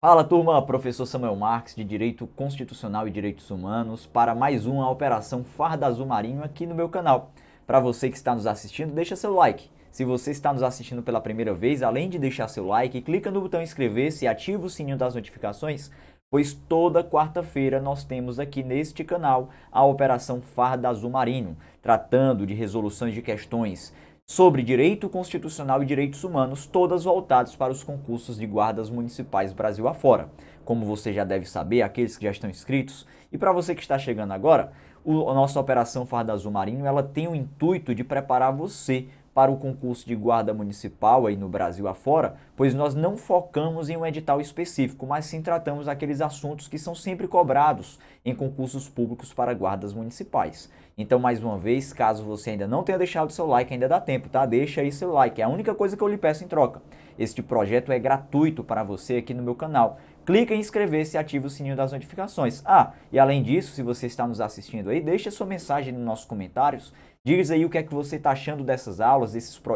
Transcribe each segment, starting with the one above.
Fala turma, professor Samuel Marques de Direito Constitucional e Direitos Humanos para mais uma Operação Farda Azul Marinho aqui no meu canal. Para você que está nos assistindo, deixa seu like. Se você está nos assistindo pela primeira vez, além de deixar seu like, clica no botão inscrever-se e ativa o sininho das notificações, pois toda quarta-feira nós temos aqui neste canal a Operação Farda Azul Marinho, tratando de resoluções de questões sobre direito constitucional e direitos humanos, todas voltadas para os concursos de guardas municipais Brasil afora. Como você já deve saber, aqueles que já estão inscritos, e para você que está chegando agora, a nossa Operação Farda Azul Marinho, ela tem o intuito de preparar você para o concurso de guarda municipal aí no Brasil afora, pois nós não focamos em um edital específico, mas sim tratamos aqueles assuntos que são sempre cobrados em concursos públicos para guardas municipais. Então, mais uma vez, caso você ainda não tenha deixado seu like, ainda dá tempo, tá? Deixa aí seu like, é a única coisa que eu lhe peço em troca. Este projeto é gratuito para você aqui no meu canal. Clica em inscrever-se e ativa o sininho das notificações. E além disso, se você está nos assistindo aí, deixa sua mensagem nos nossos comentários. Diz aí o que é que você está achando dessas aulas,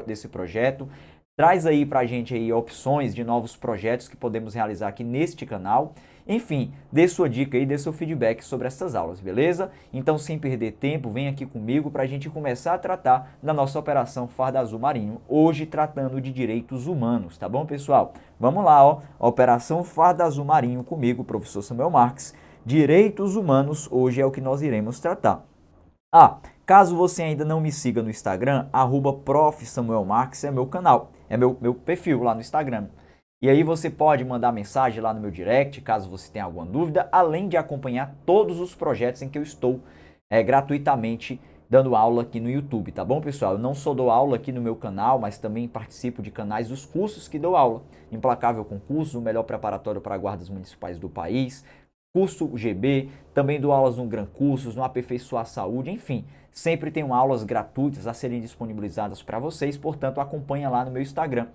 desse projeto. Traz aí pra gente aí opções de novos projetos que podemos realizar aqui neste canal. Enfim, dê sua dica aí, dê seu feedback sobre essas aulas, beleza? Então, sem perder tempo, vem aqui comigo para a gente começar a tratar da nossa Operação Farda Azul Marinho, hoje tratando de direitos humanos, tá bom, pessoal? Vamos lá, ó, Operação Farda Azul Marinho comigo, professor Samuel Marques. Direitos humanos, hoje é o que nós iremos tratar. Caso você ainda não me siga no Instagram, @profsamuelmarques é meu canal, é meu perfil lá no Instagram. E aí você pode mandar mensagem lá no meu direct, caso você tenha alguma dúvida, além de acompanhar todos os projetos em que eu estou gratuitamente dando aula aqui no YouTube, tá bom, pessoal? Eu não só dou aula aqui no meu canal, mas também participo de canais dos cursos que dou aula. Implacável Concurso, o melhor preparatório para guardas municipais do país, Curso GB, também dou aulas no Gran Cursos, no Aperfeiçoar Saúde, enfim, sempre tenho aulas gratuitas a serem disponibilizadas para vocês, portanto acompanha lá no meu Instagram,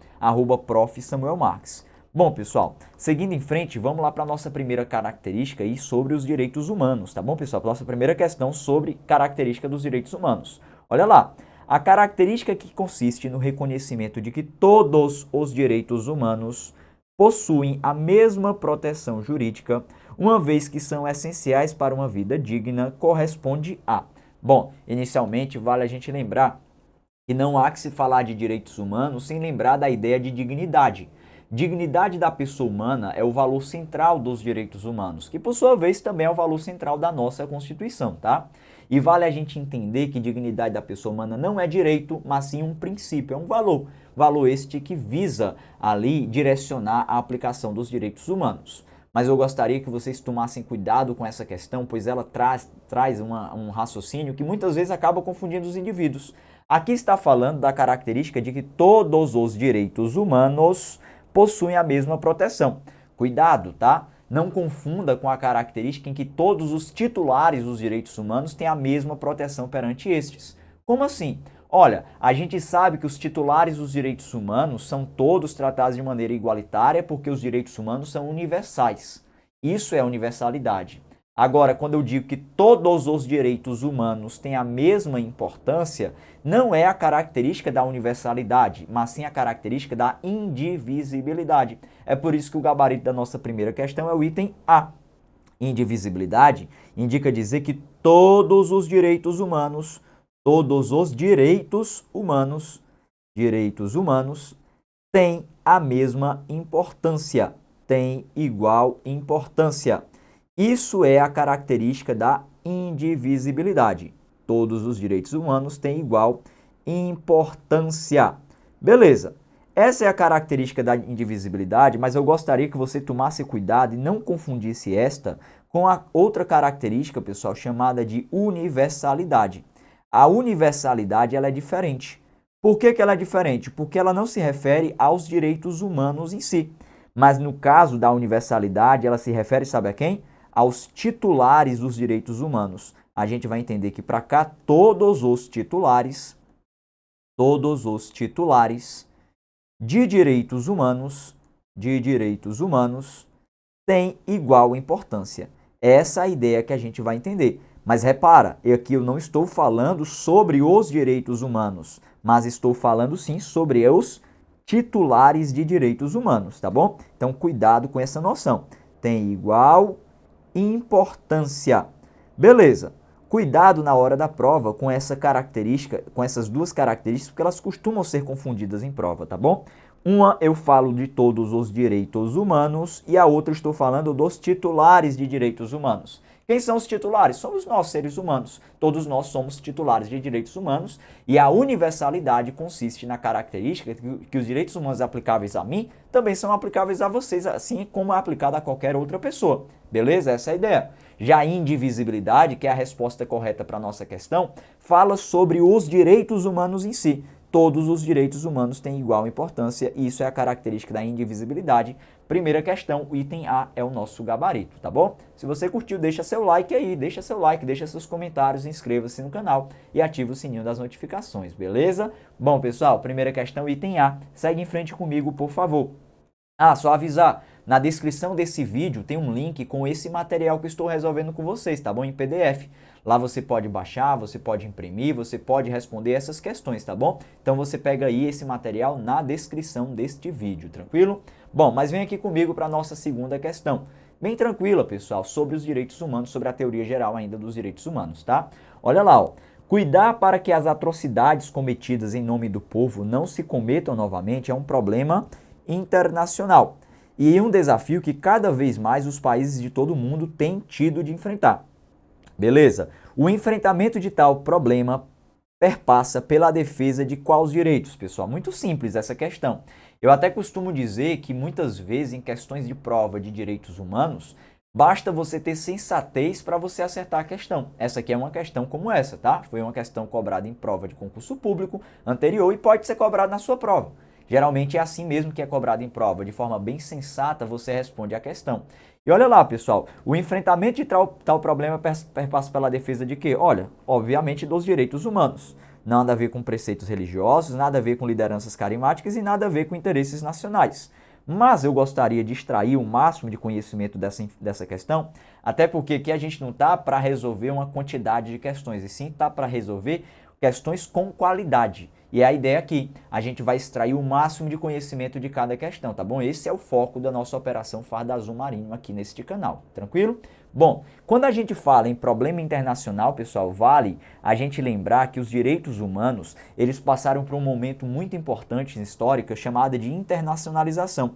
@profsamuelmarques. Bom, pessoal, seguindo em frente, vamos lá para a nossa primeira característica aí sobre os direitos humanos, tá bom, pessoal? Nossa primeira questão sobre característica dos direitos humanos. Olha lá, a característica que consiste no reconhecimento de que todos os direitos humanos possuem a mesma proteção jurídica, uma vez que são essenciais para uma vida digna, corresponde a... Bom, inicialmente vale a gente lembrar que não há que se falar de direitos humanos sem lembrar da ideia de dignidade. Dignidade da pessoa humana é o valor central dos direitos humanos, que por sua vez também é o valor central da nossa Constituição, tá? E vale a gente entender que dignidade da pessoa humana não é direito, mas sim um princípio, é um valor. Valor este que visa ali direcionar a aplicação dos direitos humanos. Mas eu gostaria que vocês tomassem cuidado com essa questão, pois ela traz um raciocínio que muitas vezes acaba confundindo os indivíduos. Aqui está falando da característica de que todos os direitos humanos possuem a mesma proteção. Cuidado, tá? Não confunda com a característica em que todos os titulares dos direitos humanos têm a mesma proteção perante estes. Como assim? Olha, a gente sabe que os titulares dos direitos humanos são todos tratados de maneira igualitária porque os direitos humanos são universais. Isso é universalidade. Agora, quando eu digo que todos os direitos humanos têm a mesma importância, não é a característica da universalidade, mas sim a característica da indivisibilidade. É por isso que o gabarito da nossa primeira questão é o item A. Indivisibilidade indica dizer que todos os direitos humanos têm a mesma importância, têm igual importância. Isso é a característica da indivisibilidade. Todos os direitos humanos têm igual importância. Beleza. Essa é a característica da indivisibilidade, mas eu gostaria que você tomasse cuidado e não confundisse esta com a outra característica, pessoal, chamada de universalidade. A universalidade ela é diferente. Por que ela é diferente? Porque ela não se refere aos direitos humanos em si. Mas no caso da universalidade, ela se refere, sabe a quem? Aos titulares dos direitos humanos. A gente vai entender que para cá todos os titulares de direitos humanos têm igual importância. Essa é a ideia que a gente vai entender. Mas repara, aqui eu não estou falando sobre os direitos humanos, mas estou falando sim sobre os titulares de direitos humanos, tá bom? Então, cuidado com essa noção. Tem igual importância. Beleza. Cuidado na hora da prova com essa característica, com essas duas características, porque elas costumam ser confundidas em prova, tá bom? Uma eu falo de todos os direitos humanos e a outra estou falando dos titulares de direitos humanos. Quem são os titulares? Somos nós, seres humanos. Todos nós somos titulares de direitos humanos e a universalidade consiste na característica que os direitos humanos aplicáveis a mim também são aplicáveis a vocês, assim como é aplicado a qualquer outra pessoa. Beleza? Essa é a ideia. Já a indivisibilidade, que é a resposta correta para a nossa questão, fala sobre os direitos humanos em si. Todos os direitos humanos têm igual importância e isso é a característica da indivisibilidade. Primeira questão, o item A é o nosso gabarito, tá bom? Se você curtiu, deixa seu like aí, deixa seus comentários, inscreva-se no canal e ative o sininho das notificações, beleza? Bom, pessoal, primeira questão, item A. Segue em frente comigo, por favor. Só avisar, na descrição desse vídeo tem um link com esse material que eu estou resolvendo com vocês, tá bom? Em PDF. Lá você pode baixar, você pode imprimir, você pode responder essas questões, tá bom? Então você pega aí esse material na descrição deste vídeo, tranquilo? Bom, mas vem aqui comigo para a nossa segunda questão. Bem tranquila, pessoal, sobre os direitos humanos, sobre a teoria geral ainda dos direitos humanos, tá? Olha lá, ó. Cuidar para que as atrocidades cometidas em nome do povo não se cometam novamente é um problema internacional e um desafio que cada vez mais os países de todo o mundo têm tido de enfrentar. Beleza? O enfrentamento de tal problema perpassa pela defesa de quais direitos, pessoal? Muito simples essa questão. Eu até costumo dizer que muitas vezes em questões de prova de direitos humanos, basta você ter sensatez para você acertar a questão. Essa aqui é uma questão como essa, tá? Foi uma questão cobrada em prova de concurso público anterior e pode ser cobrada na sua prova. Geralmente é assim mesmo que é cobrado em prova, de forma bem sensata você responde a questão. E olha lá, pessoal, o enfrentamento de tal problema perpassa pela defesa de quê? Olha, obviamente dos direitos humanos. Nada a ver com preceitos religiosos, nada a ver com lideranças carismáticas e nada a ver com interesses nacionais. Mas eu gostaria de extrair o máximo de conhecimento dessa questão, até porque aqui a gente não está para resolver uma quantidade de questões, e sim está para resolver questões com qualidade. E é a ideia aqui, a gente vai extrair o máximo de conhecimento de cada questão, tá bom? Esse é o foco da nossa operação Farda Azul Marinho aqui neste canal, tranquilo? Bom, quando a gente fala em problema internacional, pessoal, vale a gente lembrar que os direitos humanos, eles passaram por um momento muito importante na história chamado de internacionalização.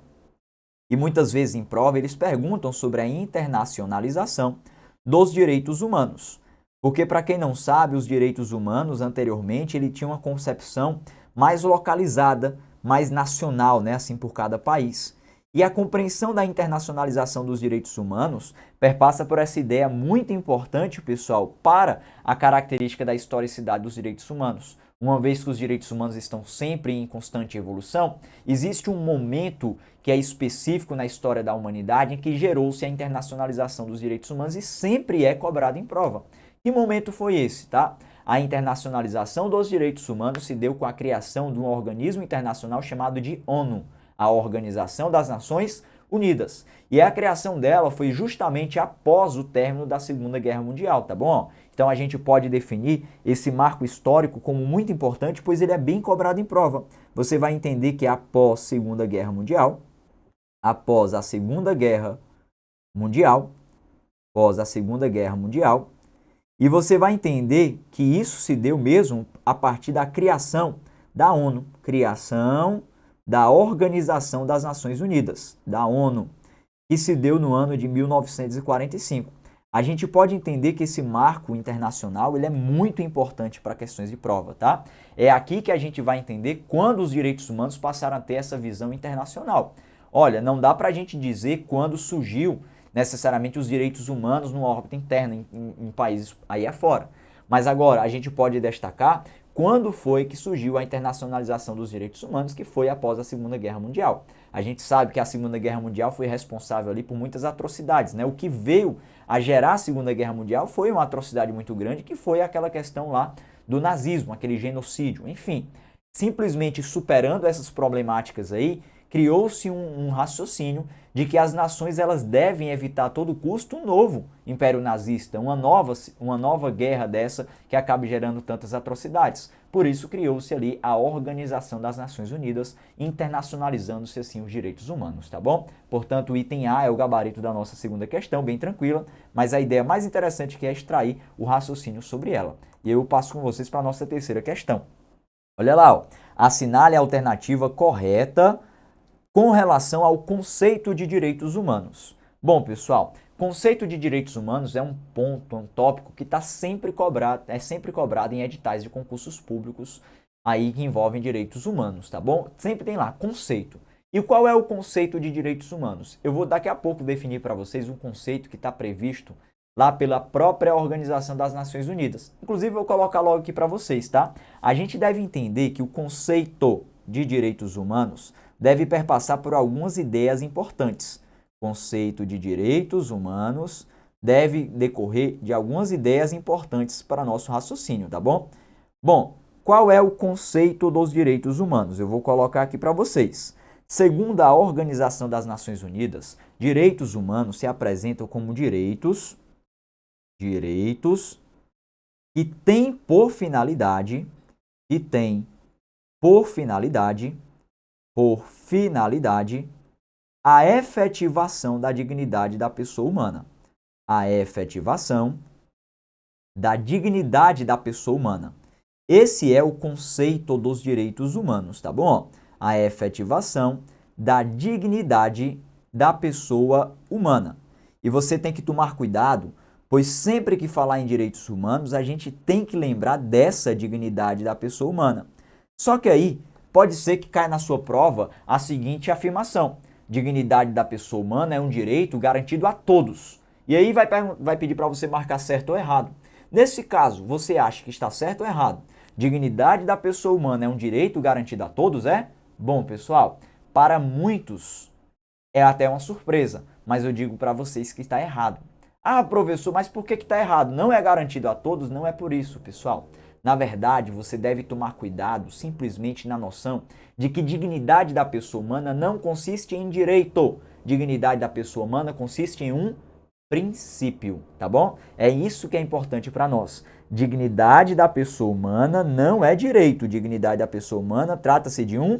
E muitas vezes em prova eles perguntam sobre a internacionalização dos direitos humanos. Porque, para quem não sabe, os direitos humanos, anteriormente, ele tinha uma concepção mais localizada, mais nacional, né, assim por cada país. E a compreensão da internacionalização dos direitos humanos perpassa por essa ideia muito importante, pessoal, para a característica da historicidade dos direitos humanos. Uma vez que os direitos humanos estão sempre em constante evolução, existe um momento que é específico na história da humanidade em que gerou-se a internacionalização dos direitos humanos e sempre é cobrado em prova. Que momento foi esse, tá? A internacionalização dos direitos humanos se deu com a criação de um organismo internacional chamado de ONU, a Organização das Nações Unidas. E a criação dela foi justamente após o término da Segunda Guerra Mundial, tá bom? Então a gente pode definir esse marco histórico como muito importante, pois ele é bem cobrado em prova. Você vai entender que após a Segunda Guerra Mundial, e você vai entender que isso se deu mesmo a partir da criação da ONU, criação da Organização das Nações Unidas, da ONU, que se deu no ano de 1945. A gente pode entender que esse marco internacional ele é muito importante para questões de prova, tá? É aqui que a gente vai entender quando os direitos humanos passaram a ter essa visão internacional. Olha, não dá para a gente dizer quando surgiu necessariamente os direitos humanos no órbita interna, em países aí afora. Mas agora, a gente pode destacar quando foi que surgiu a internacionalização dos direitos humanos, que foi após a Segunda Guerra Mundial. A gente sabe que a Segunda Guerra Mundial foi responsável ali por muitas atrocidades, né? O que veio a gerar a Segunda Guerra Mundial foi uma atrocidade muito grande, que foi aquela questão lá do nazismo, aquele genocídio, enfim. Simplesmente superando essas problemáticas aí, criou-se um raciocínio de que as nações elas devem evitar a todo custo um novo império nazista, uma nova guerra dessa que acabe gerando tantas atrocidades. Por isso criou-se ali a Organização das Nações Unidas, internacionalizando-se assim os direitos humanos, tá bom? Portanto, o item A é o gabarito da nossa segunda questão, bem tranquila, mas a ideia mais interessante que é extrair o raciocínio sobre ela. E eu passo com vocês para a nossa terceira questão. Olha lá, ó. Assinale a alternativa correta com relação ao conceito de direitos humanos. Bom, pessoal, conceito de direitos humanos é um ponto, um tópico que está sempre cobrado em editais de concursos públicos aí que envolvem direitos humanos, tá bom? Sempre tem lá, conceito. E qual é o conceito de direitos humanos? Eu vou daqui a pouco definir para vocês um conceito que está previsto lá pela própria Organização das Nações Unidas. Inclusive, eu vou colocar logo aqui para vocês, tá? A gente deve entender que o conceito de direitos humanos deve perpassar por algumas ideias importantes. O conceito de direitos humanos deve decorrer de algumas ideias importantes para nosso raciocínio, tá bom? Bom, qual é o conceito dos direitos humanos? Eu vou colocar aqui para vocês. Segundo a Organização das Nações Unidas, direitos humanos se apresentam como direitos que têm por finalidade a efetivação da dignidade da pessoa humana. A efetivação da dignidade da pessoa humana. Esse é o conceito dos direitos humanos, tá bom? A efetivação da dignidade da pessoa humana. E você tem que tomar cuidado, pois sempre que falar em direitos humanos, a gente tem que lembrar dessa dignidade da pessoa humana. Só que aí, pode ser que caia na sua prova a seguinte afirmação: dignidade da pessoa humana é um direito garantido a todos. E aí vai pedir para você marcar certo ou errado. Nesse caso, você acha que está certo ou errado? Dignidade da pessoa humana é um direito garantido a todos, é? Bom, pessoal, para muitos é até uma surpresa, mas eu digo para vocês que está errado. Ah, professor, mas por que está errado? Não é garantido a todos? Não é por isso, pessoal. Na verdade, você deve tomar cuidado simplesmente na noção de que dignidade da pessoa humana não consiste em direito. Dignidade da pessoa humana consiste em um princípio, tá bom? É isso que é importante para nós. Dignidade da pessoa humana não é direito. Dignidade da pessoa humana trata-se de um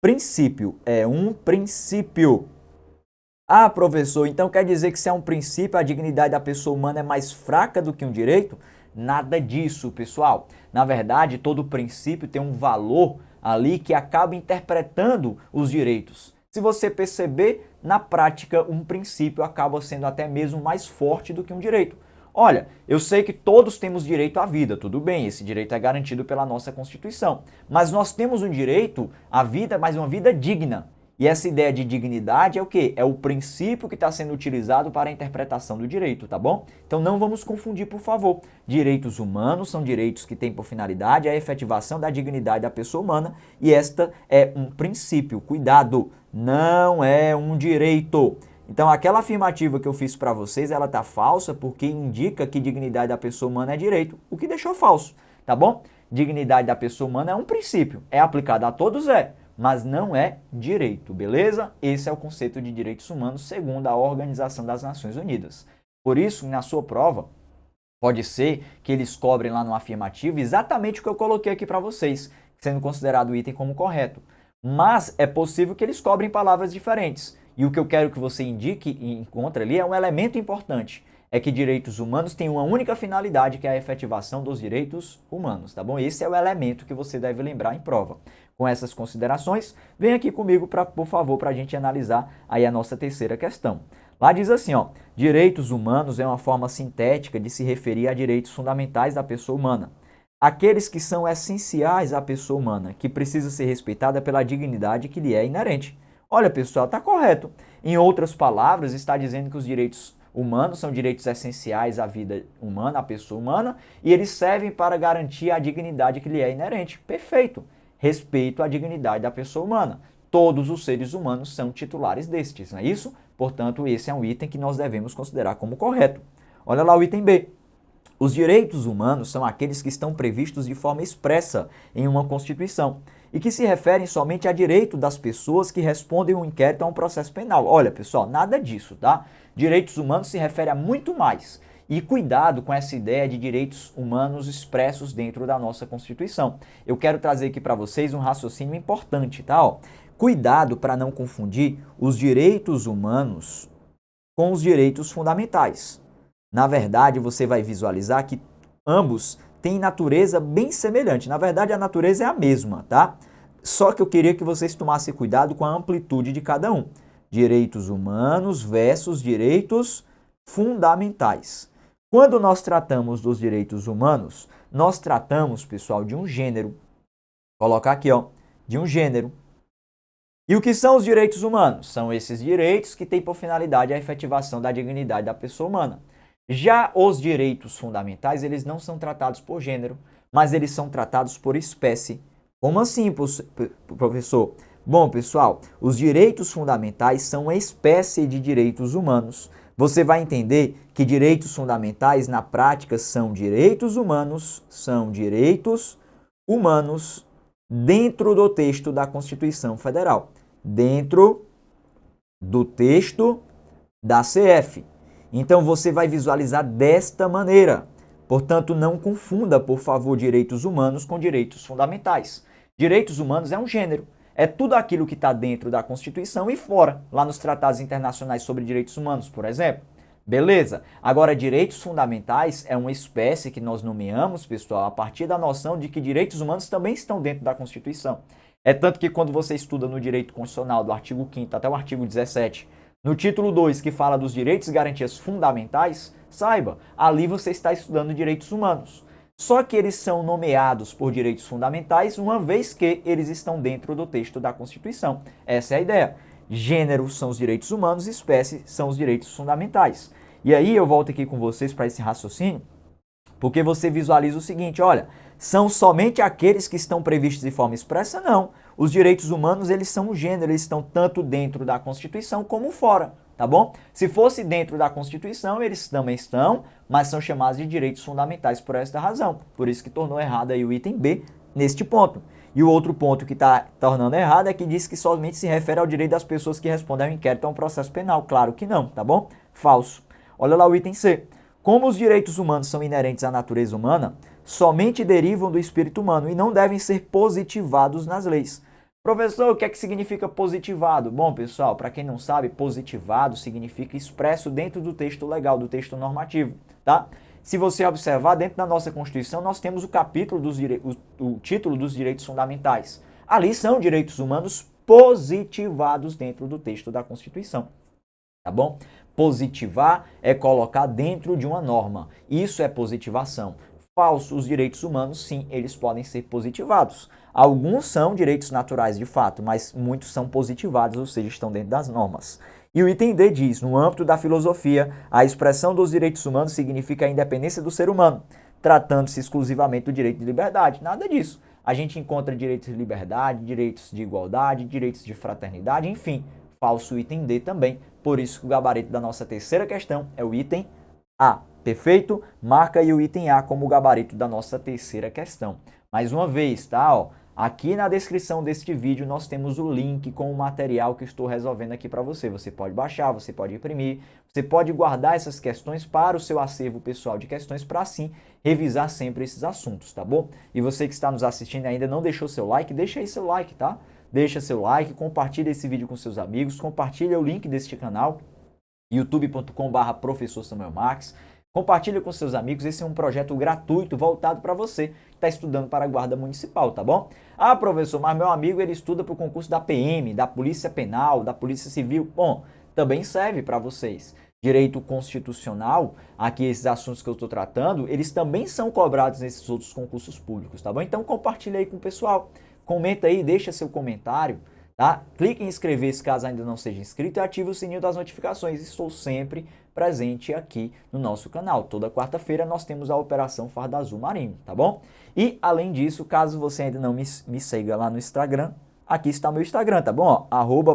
princípio. É um princípio. Ah, professor, então quer dizer que se é um princípio, a dignidade da pessoa humana é mais fraca do que um direito? Nada disso, pessoal. Na verdade, todo princípio tem um valor ali que acaba interpretando os direitos. Se você perceber, na prática, um princípio acaba sendo até mesmo mais forte do que um direito. Olha, eu sei que todos temos direito à vida, tudo bem, esse direito é garantido pela nossa Constituição. Mas nós temos um direito à vida, mas uma vida digna. E essa ideia de dignidade é o quê? É o princípio que está sendo utilizado para a interpretação do direito, tá bom? Então não vamos confundir, por favor. Direitos humanos são direitos que têm por finalidade a efetivação da dignidade da pessoa humana e esta é um princípio. Cuidado, não é um direito. Então aquela afirmativa que eu fiz para vocês, ela está falsa porque indica que dignidade da pessoa humana é direito, o que deixou falso, tá bom? Dignidade da pessoa humana é um princípio, é aplicado a todos, mas não é direito, beleza? Esse é o conceito de direitos humanos segundo a Organização das Nações Unidas. Por isso, na sua prova, pode ser que eles cobrem lá no afirmativo exatamente o que eu coloquei aqui para vocês, sendo considerado o item como correto. Mas é possível que eles cobrem palavras diferentes. E o que eu quero que você indique e encontre ali é um elemento importante. É que direitos humanos têm uma única finalidade, que é a efetivação dos direitos humanos, tá bom? Esse é o elemento que você deve lembrar em prova. Com essas considerações, vem aqui comigo, por favor, para a gente analisar aí a nossa terceira questão. Lá diz assim, ó, direitos humanos é uma forma sintética de se referir a direitos fundamentais da pessoa humana. Aqueles que são essenciais à pessoa humana, que precisa ser respeitada pela dignidade que lhe é inerente. Olha, pessoal, está correto. Em outras palavras, está dizendo que os direitos humanos são direitos essenciais à vida humana, à pessoa humana, e eles servem para garantir a dignidade que lhe é inerente. Perfeito. Respeito à dignidade da pessoa humana. Todos os seres humanos são titulares destes, não é isso? Portanto, esse é um item que nós devemos considerar como correto. Olha lá o item B. Os direitos humanos são aqueles que estão previstos de forma expressa em uma Constituição e que se referem somente a direito das pessoas que respondem um inquérito a um processo penal. Olha, pessoal, nada disso, tá? Direitos humanos se refere a muito mais. E cuidado com essa ideia de direitos humanos expressos dentro da nossa Constituição. Eu quero trazer aqui para vocês um raciocínio importante, tá? Ó, cuidado para não confundir os direitos humanos com os direitos fundamentais. Na verdade, você vai visualizar que ambos têm natureza bem semelhante. Na verdade, a natureza é a mesma, tá? Só que eu queria que vocês tomassem cuidado com a amplitude de cada um. Direitos humanos versus direitos fundamentais. Quando nós tratamos dos direitos humanos, nós tratamos, pessoal, de um gênero. Vou colocar aqui, ó, de um gênero. E o que são os direitos humanos? São esses direitos que têm por finalidade a efetivação da dignidade da pessoa humana. Já os direitos fundamentais, eles não são tratados por gênero, mas eles são tratados por espécie. Como assim, professor? Bom, pessoal, os direitos fundamentais são uma espécie de direitos humanos. Você vai entender que direitos fundamentais, na prática, são direitos humanos dentro do texto da Constituição Federal, dentro do texto da CF. Então, você vai visualizar desta maneira. Portanto, não confunda, por favor, direitos humanos com direitos fundamentais. Direitos humanos é um gênero. É tudo aquilo que está dentro da Constituição e fora, lá nos tratados internacionais sobre direitos humanos, por exemplo. Beleza? Agora, direitos fundamentais é uma espécie que nós nomeamos, pessoal, a partir da noção de que direitos humanos também estão dentro da Constituição. É tanto que quando você estuda no direito constitucional, do artigo 5º até o artigo 17, no título 2, que fala dos direitos e garantias fundamentais, saiba, ali você está estudando direitos humanos. Só que eles são nomeados por direitos fundamentais, uma vez que eles estão dentro do texto da Constituição. Essa é a ideia. Gênero são os direitos humanos, espécie são os direitos fundamentais. E aí eu volto aqui com vocês para esse raciocínio, porque você visualiza o seguinte, olha, são somente aqueles que estão previstos de forma expressa? Não. Os direitos humanos, eles são um gênero, eles estão tanto dentro da Constituição como fora, tá bom? Se fosse dentro da Constituição, eles também estão, mas são chamados de direitos fundamentais por esta razão. Por isso que tornou errado aí o item B neste ponto. E o outro ponto que está tornando errado é que diz que somente se refere ao direito das pessoas que respondem ao inquérito a um processo penal. Claro que não, tá bom? Falso. Olha lá o item C. Como os direitos humanos são inerentes à natureza humana, somente derivam do espírito humano e não devem ser positivados nas leis. Professor, o que é que significa positivado? Bom, pessoal, para quem não sabe, positivado significa expresso dentro do texto legal, do texto normativo, tá? Se você observar, dentro da nossa Constituição, nós temos o capítulo o título dos direitos fundamentais. Ali são direitos humanos positivados dentro do texto da Constituição, tá bom? Positivar é colocar dentro de uma norma. Isso é positivação. Falso, os direitos humanos, sim, eles podem ser positivados. Alguns são direitos naturais de fato, mas muitos são positivados, ou seja, estão dentro das normas. E o item D diz, no âmbito da filosofia, a expressão dos direitos humanos significa a independência do ser humano, tratando-se exclusivamente do direito de liberdade. Nada disso. A gente encontra direitos de liberdade, direitos de igualdade, direitos de fraternidade, enfim. Falso o item D também. Por isso que o gabarito da nossa terceira questão é o item A. Perfeito? Marca aí o item A como gabarito da nossa terceira questão. Mais uma vez, tá? Ó, aqui na descrição deste vídeo nós temos o link com o material que estou resolvendo aqui para você. Você pode baixar, você pode imprimir, você pode guardar essas questões para o seu acervo pessoal de questões para assim revisar sempre esses assuntos, tá bom? E você que está nos assistindo e ainda não deixou seu like, deixa aí seu like, tá? Deixa seu like, compartilha esse vídeo com seus amigos, compartilha o link deste canal, youtube.com/professor Samuel Marques. Compartilha com seus amigos, esse é um projeto gratuito voltado para você que está estudando para a Guarda Municipal, tá bom? Ah, professor, mas meu amigo ele estuda para o concurso da PM, da Polícia Penal, da Polícia Civil. Bom, também serve para vocês. Direito constitucional, aqui esses assuntos que eu estou tratando, eles também são cobrados nesses outros concursos públicos, tá bom? Então compartilha aí com o pessoal, comenta aí, deixa seu comentário. Tá? Clique em inscrever-se caso ainda não seja inscrito e ative o sininho das notificações. Estou sempre presente aqui no nosso canal. Toda quarta-feira nós temos a Operação Farda Azul Marinho, tá bom? E além disso, caso você ainda não me siga lá no Instagram, aqui está meu Instagram, tá bom?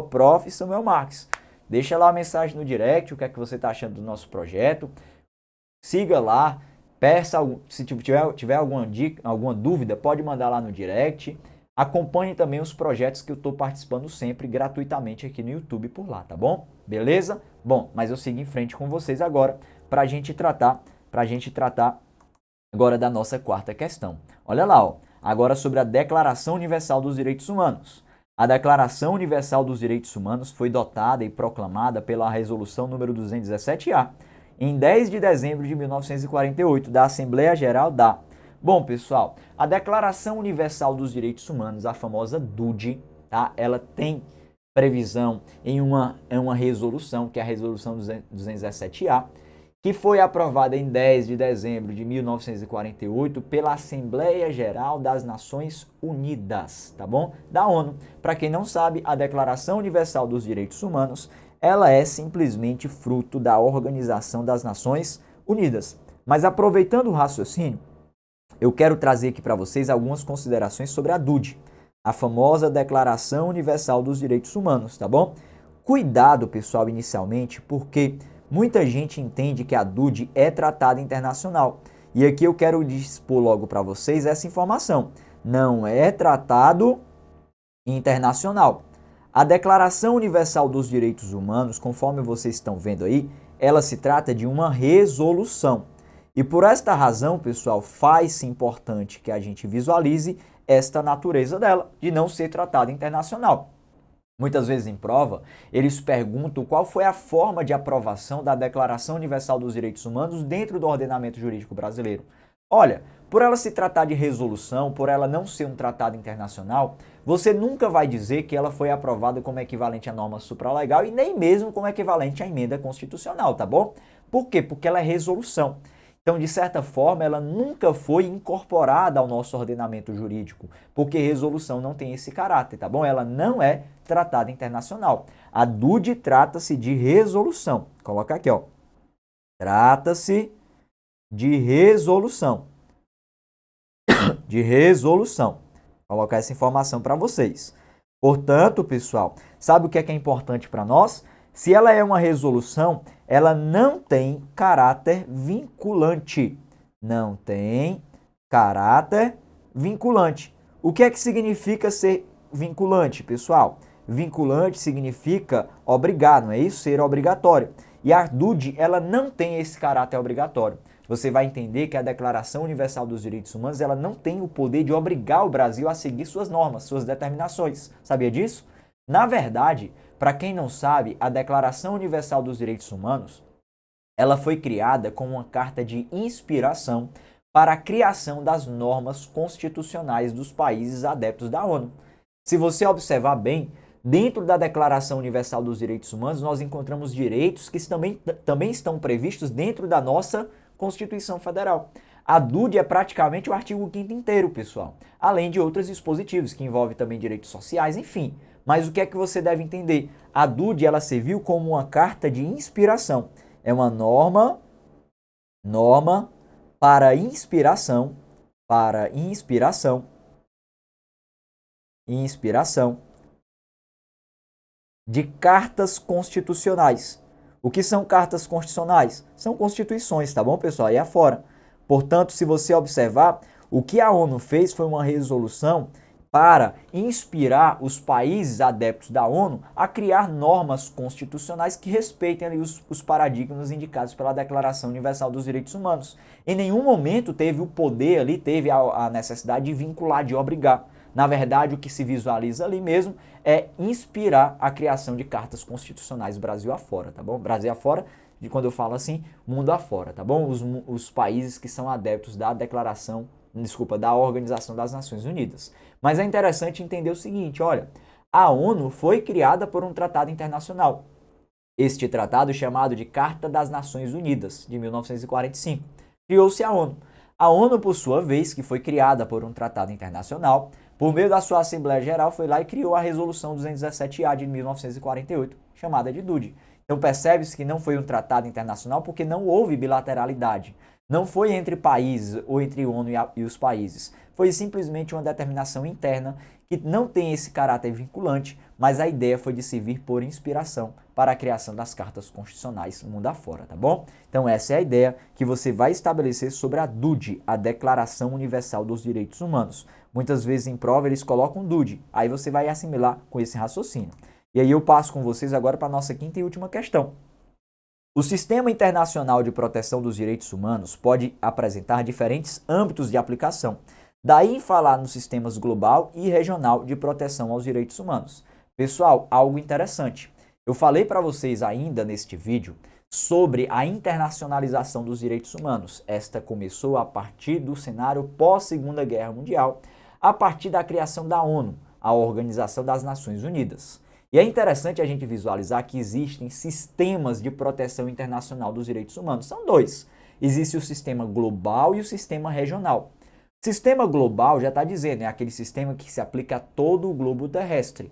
@Prof. Samuel Marques. Deixa lá a mensagem no direct, o que é que você está achando do nosso projeto. Siga lá, peça, se tiver alguma dica, alguma dúvida, pode mandar lá no direct. acompanhe também os projetos que eu estou participando sempre gratuitamente aqui no YouTube por lá, tá bom? Beleza? Bom, mas eu sigo em frente com vocês agora para a gente tratar agora da nossa quarta questão. Olha lá, ó, agora sobre a Declaração Universal dos Direitos Humanos. A Declaração Universal dos Direitos Humanos foi dotada e proclamada pela Resolução número 217-A, em 10 de dezembro de 1948, da Assembleia Geral da... Bom, pessoal, a Declaração Universal dos Direitos Humanos, a famosa DUD, tá? Ela tem previsão em uma resolução, que é a Resolução 217-A, que foi aprovada em 10 de dezembro de 1948 pela Assembleia Geral das Nações Unidas, tá bom? Da ONU. Para quem não sabe, a Declaração Universal dos Direitos Humanos, ela é simplesmente fruto da Organização das Nações Unidas. Mas aproveitando o raciocínio, eu quero trazer aqui para vocês algumas considerações sobre a DUD, a famosa Declaração Universal dos Direitos Humanos, tá bom? Cuidado, pessoal, inicialmente, porque muita gente entende que a DUD é tratado internacional. E aqui eu quero expor logo para vocês essa informação. Não é tratado internacional. A Declaração Universal dos Direitos Humanos, conforme vocês estão vendo aí, ela se trata de uma resolução. E por esta razão, pessoal, faz-se importante que a gente visualize esta natureza dela, de não ser tratada internacional. Muitas vezes em prova, eles perguntam qual foi a forma de aprovação da Declaração Universal dos Direitos Humanos dentro do ordenamento jurídico brasileiro. Olha, por ela se tratar de resolução, por ela não ser um tratado internacional, você nunca vai dizer que ela foi aprovada como equivalente à norma supralegal e nem mesmo como equivalente à emenda constitucional, tá bom? Por quê? Porque ela é resolução. Então, de certa forma, ela nunca foi incorporada ao nosso ordenamento jurídico, porque resolução não tem esse caráter, tá bom? Ela não é tratada internacional. A DUD trata-se de resolução. Coloca aqui, ó. Trata-se de resolução. De resolução. Vou colocar essa informação para vocês. Portanto, pessoal, sabe o que é importante para nós? Se ela é uma resolução, ela não tem caráter vinculante. Não tem caráter vinculante. O que é que significa ser vinculante, pessoal? Vinculante significa obrigar, não é isso? Ser obrigatório. E a DUD, ela não tem esse caráter obrigatório. Você vai entender que a Declaração Universal dos Direitos Humanos, ela não tem o poder de obrigar o Brasil a seguir suas normas, suas determinações. Sabia disso? Na verdade, para quem não sabe, a Declaração Universal dos Direitos Humanos, ela foi criada como uma carta de inspiração para a criação das normas constitucionais dos países adeptos da ONU. Se você observar bem, dentro da Declaração Universal dos Direitos Humanos, nós encontramos direitos que também estão previstos dentro da nossa Constituição Federal. A DUD é praticamente o artigo 5º inteiro, pessoal, além de outros dispositivos que envolvem também direitos sociais, enfim. Mas o que é que você deve entender? A DUD, ela serviu como uma carta de inspiração. É uma norma para inspiração de cartas constitucionais. O que são cartas constitucionais? São constituições, tá bom, pessoal? Aí afora. Portanto, se você observar, o que a ONU fez foi uma resolução para inspirar os países adeptos da ONU a criar normas constitucionais que respeitem ali os paradigmas indicados pela Declaração Universal dos Direitos Humanos. Em nenhum momento teve o poder ali, teve a necessidade de vincular, de obrigar. Na verdade, o que se visualiza ali mesmo é inspirar a criação de cartas constitucionais Brasil afora, tá bom? Brasil afora, de quando eu falo assim, mundo afora, tá bom? Os países que são adeptos da da Organização das Nações Unidas. Mas é interessante entender o seguinte, olha, a ONU foi criada por um tratado internacional. Este tratado, chamado de Carta das Nações Unidas, de 1945, criou-se a ONU. A ONU, por sua vez, que foi criada por um tratado internacional, por meio da sua Assembleia Geral, foi lá e criou a Resolução 217-A de 1948, chamada de DUD. Então percebe-se que não foi um tratado internacional porque não houve bilateralidade. Não foi entre países ou entre ONU e os países. foi simplesmente uma determinação interna que não tem esse caráter vinculante, mas a ideia foi de servir por inspiração para a criação das cartas constitucionais mundo afora, tá bom? Então essa é a ideia que você vai estabelecer sobre a DUD, a Declaração Universal dos Direitos Humanos. Muitas vezes em prova eles colocam DUD, aí você vai assimilar com esse raciocínio. E aí eu passo com vocês agora para a nossa quinta e última questão. O Sistema Internacional de Proteção dos Direitos Humanos pode apresentar diferentes âmbitos de aplicação. Daí em falar nos sistemas global e regional de proteção aos direitos humanos. Pessoal, algo interessante. Eu falei para vocês ainda neste vídeo sobre a internacionalização dos direitos humanos. Esta começou a partir do cenário pós-Segunda Guerra Mundial, a partir da criação da ONU, a Organização das Nações Unidas. E é interessante a gente visualizar que existem sistemas de proteção internacional dos direitos humanos. São dois. Existe o sistema global e o sistema regional. Sistema global já está dizendo, é aquele sistema que se aplica a todo o globo terrestre.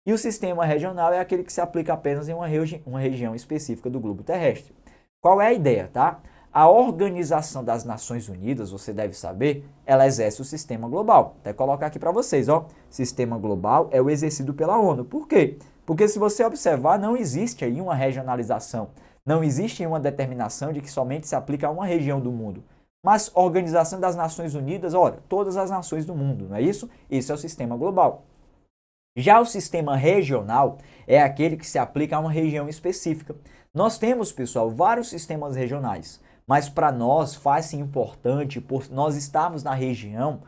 E o sistema regional é aquele que se aplica apenas em uma região específica do globo terrestre. Qual é a ideia, tá? A Organização das Nações Unidas, você deve saber, ela exerce o sistema global. Até colocar aqui para vocês, ó. Sistema global é o exercido pela ONU. Por quê? Porque se você observar, não existe aí uma regionalização. Não existe uma determinação de que somente se aplica a uma região do mundo. Mas a Organização das Nações Unidas, olha, todas as nações do mundo, não é isso? Esse é o sistema global. Já o sistema regional é aquele que se aplica a uma região específica. Nós temos, pessoal, vários sistemas regionais, mas para nós faz-se importante, por nós estarmos na região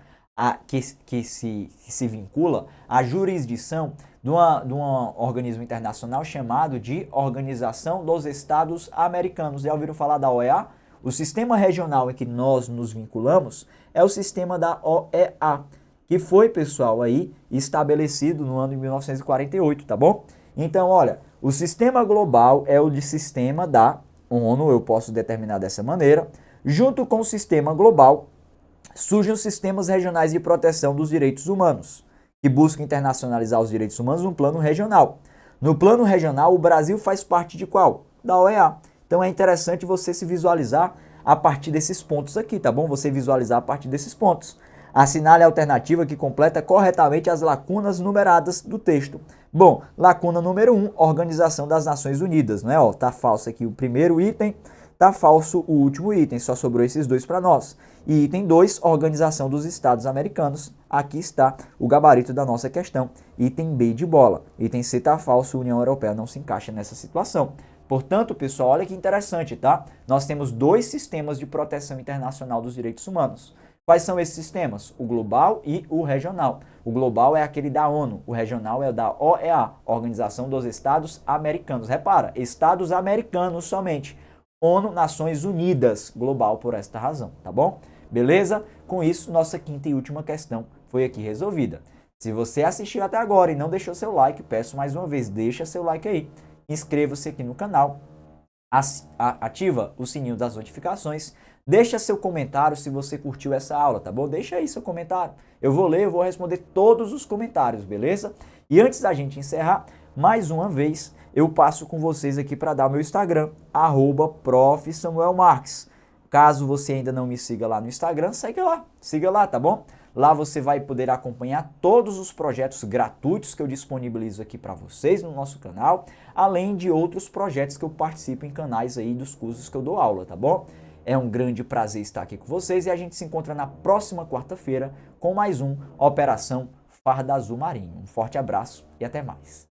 que se vincula à jurisdição de um organismo internacional chamado de Organização dos Estados Americanos. Já ouviram falar da OEA? O sistema regional em que nós nos vinculamos é o sistema da OEA, que foi, pessoal, aí estabelecido no ano de 1948, tá bom? Então, olha, o sistema global é o de sistema da ONU, eu posso determinar dessa maneira. Junto com o sistema global, surgem os sistemas regionais de proteção dos direitos humanos, que buscam internacionalizar os direitos humanos no plano regional. No plano regional, o Brasil faz parte de qual? Da OEA. Então é interessante você se visualizar a partir desses pontos aqui, tá bom? Você visualizar a partir desses pontos. Assinale a alternativa que completa corretamente as lacunas numeradas do texto. Bom, lacuna número 1, Organização das Nações Unidas, né? Ó, tá falso aqui o primeiro item, tá falso o último item, só sobrou esses dois para nós. E item 2, Organização dos Estados Americanos. Aqui está o gabarito da nossa questão. Item B de bola. Item C tá falso, União Europeia não se encaixa nessa situação. Portanto, pessoal, olha que interessante, tá? Nós temos dois sistemas de proteção internacional dos direitos humanos. Quais são esses sistemas? O global e o regional. O global é aquele da ONU, o regional é o da OEA, Organização dos Estados Americanos. Repara, Estados Americanos somente. ONU, Nações Unidas, global por esta razão, tá bom? Beleza? Com isso, nossa quinta e última questão foi aqui resolvida. Se você assistiu até agora e não deixou seu like, peço mais uma vez, deixa seu like aí. Inscreva-se aqui no canal, ativa o sininho das notificações, deixa seu comentário se você curtiu essa aula, tá bom? Deixa aí seu comentário, eu vou ler, eu vou responder todos os comentários, beleza? E antes da gente encerrar, mais uma vez, eu passo com vocês aqui para dar o meu Instagram, @profsamuelmarques. Caso você ainda não me siga lá no Instagram, siga lá, tá bom? Lá você vai poder acompanhar todos os projetos gratuitos que eu disponibilizo aqui para vocês no nosso canal, além de outros projetos que eu participo em canais aí dos cursos que eu dou aula, tá bom? É um grande prazer estar aqui com vocês e a gente se encontra na próxima quarta-feira com mais um Operação Farda Azul Marinho. Um forte abraço e até mais.